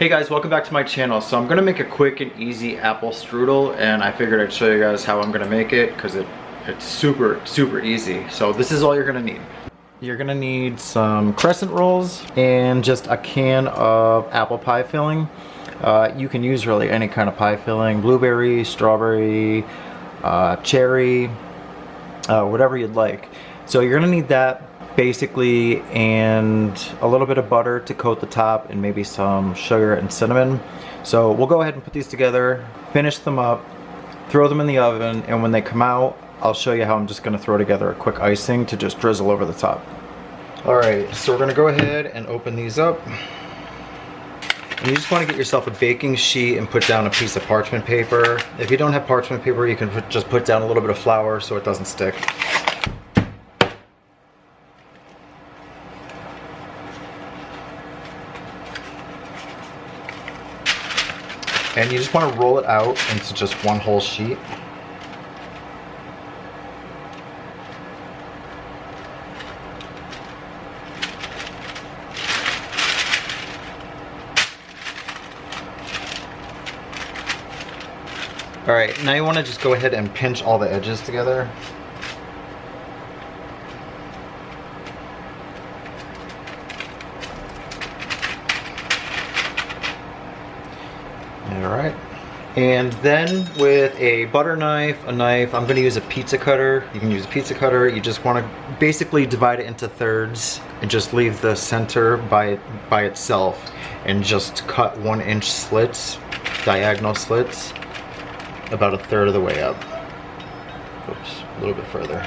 Hey guys, welcome back to my channel. So I'm gonna make a quick and easy apple strudel, and I figured I'd show you guys how I'm gonna make it because it's super easy. So this is all you're gonna need. You're gonna need some crescent rolls and just a can of apple pie filling. You can use really any kind of pie filling, blueberry, strawberry, cherry, whatever you'd like. So you're gonna need that basically, and a little bit of butter to coat the top, and maybe some sugar and cinnamon. So we'll go ahead and put these together, finish them up, throw them in the oven, and when they come out, I'll show you how I'm just gonna throw together a quick icing to just drizzle over the top. Alright, so we're gonna go ahead and open these up. And you just want to get yourself a baking sheet and put down a piece of parchment paper. If you don't have parchment paper, you can just put down a little bit of flour so it doesn't stick. And you just want to roll it out into just one whole sheet. Alright, now you want to just go ahead and pinch all the edges together. Alright, and then with a butter knife, I'm going to use a pizza cutter. You can use a pizza cutter. You just want to basically divide it into thirds and just leave the center by itself, and just cut 1-inch slits, diagonal slits, about a third of the way up. Oops, a little bit further.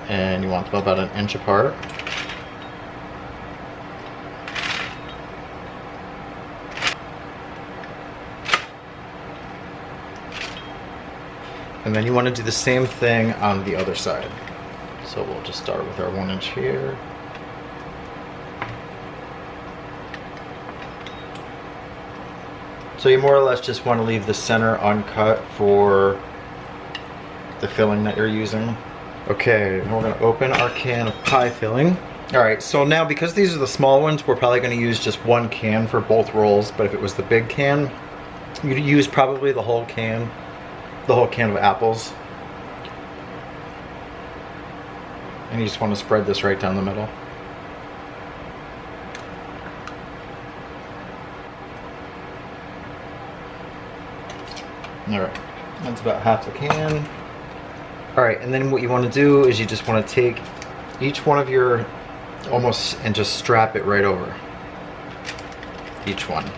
And you want them about 1 inch apart. And then you want to do the same thing on the other side. So we'll just start with our 1 inch here. So you more or less just want to leave the center uncut for the filling that you're using. Okay, and we're going to open our can of pie filling. Alright, so now because these are the small ones, we're probably going to use just one can for both rolls, but if it was the big can, you'd use probably the whole can of apples. And you just want to spread this right down the middle. Alright, that's about half the can. Alright, and then what you want to do is you just want to take each one of your almost and just strap it right over each one.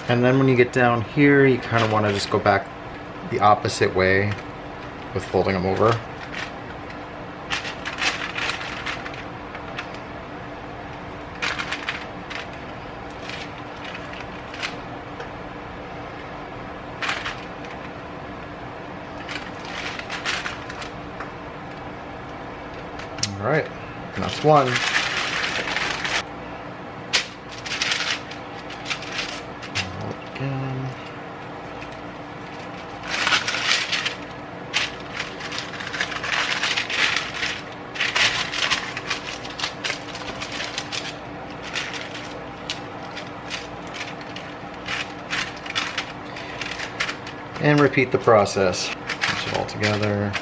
And then when you get down here, you kind of want to just go back the opposite way with folding them over. All right, that's one. And repeat the process. Push it all together.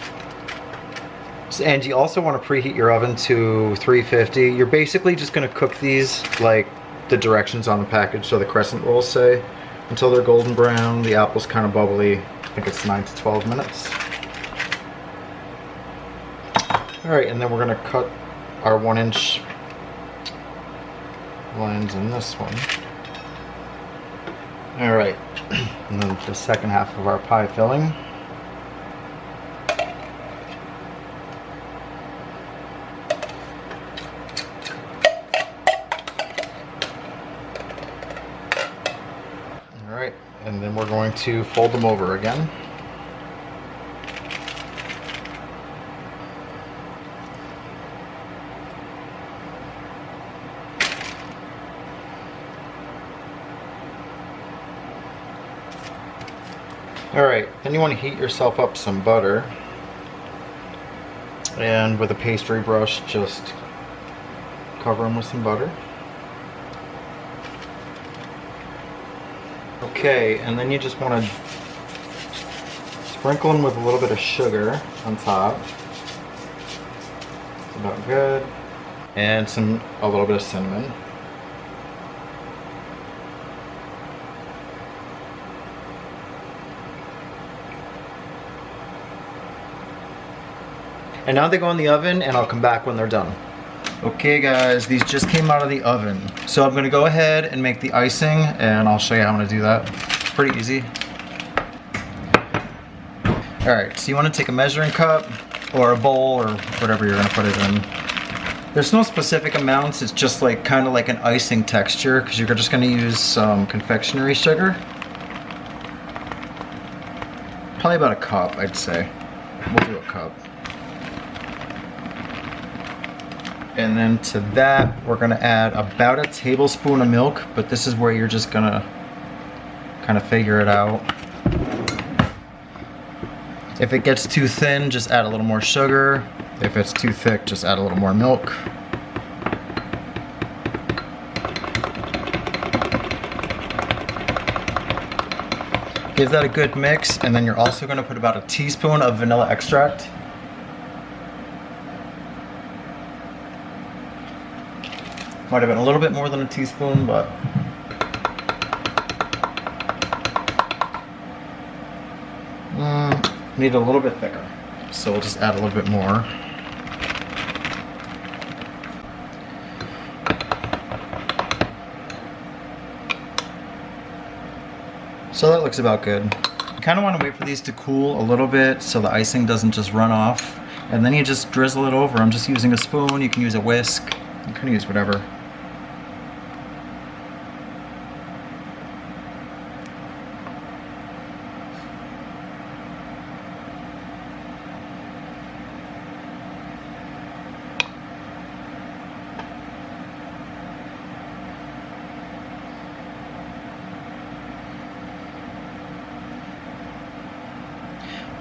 And you also want to preheat your oven to 350. You're basically just going to cook these like the directions on the package, so the crescent rolls say, until they're golden brown, the apple's kind of bubbly. I think it's 9 to 12 minutes. Alright, and then we're going to cut our 1 inch lines in this one. Alright, and then the second half of our pie filling. we're going to fold them over again. Alright, then you want to heat yourself up some butter, and with a pastry brush just cover them with some butter. Okay, and then you just want to sprinkle them with a little bit of sugar on top. That's about good. And a little bit of cinnamon. And now they go in the oven, and I'll come back when they're done. Okay guys, these just came out of the oven. So I'm gonna go ahead and make the icing, and I'll show you how I'm gonna do that. It's pretty easy. Alright, so you wanna take a measuring cup, or a bowl, or whatever you're gonna put it in. There's no specific amounts, it's just like kind of like an icing texture, because you're just gonna use some confectionery sugar. Probably about a cup, I'd say. We'll do a cup. And then to that, we're gonna add about a tablespoon of milk, but this is where you're just gonna kind of figure it out. If it gets too thin, just add a little more sugar. If it's too thick, just add a little more milk. Give that a good mix, and then you're also gonna put about a teaspoon of vanilla extract. Might have been a little bit more than a teaspoon, but need a little bit thicker. So we'll just add a little bit more. So that looks about good. You kind of want to wait for these to cool a little bit so the icing doesn't just run off. And then you just drizzle it over. I'm just using a spoon. You can use a whisk. You can use whatever.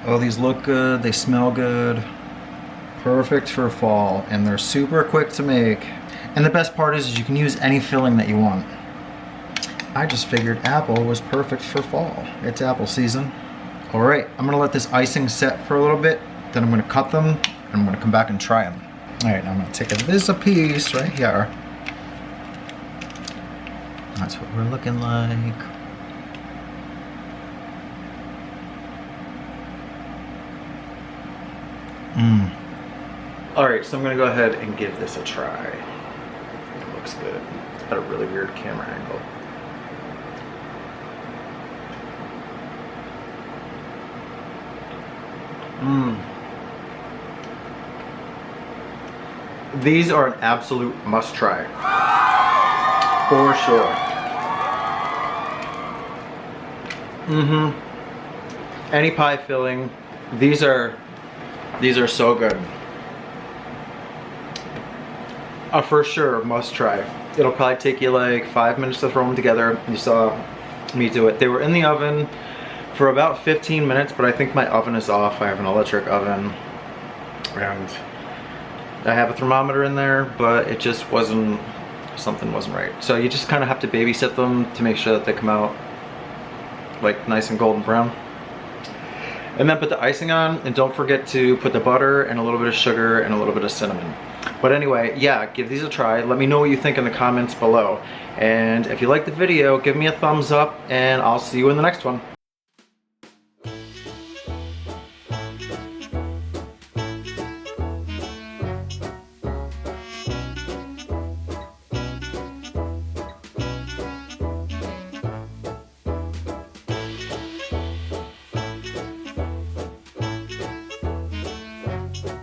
Oh, these look good, they smell good. Perfect for fall, and they're super quick to make. And the best part is you can use any filling that you want. I just figured apple was perfect for fall. It's apple season. All right, I'm gonna let this icing set for a little bit, then I'm gonna cut them, and I'm gonna come back and try them. All right, now I'm gonna take this a piece right here. That's what we're looking like. Alright, so I'm going to go ahead and give this a try. It looks good. It's got a really weird camera angle. These are an absolute must try. For sure. Any pie filling. These are so good. For sure, must try. It'll probably take you like 5 minutes to throw them together. You saw me do it. They were in the oven for about 15 minutes, but I think my oven is off. I have an electric oven, and I have a thermometer in there, but it just wasn't, something wasn't right. So you just kind of have to babysit them to make sure that they come out like nice and golden brown. And then put the icing on, and don't forget to put the butter and a little bit of sugar and a little bit of cinnamon. But anyway, yeah, give these a try. Let me know what you think in the comments below. And if you liked the video, give me a thumbs up, and I'll see you in the next one.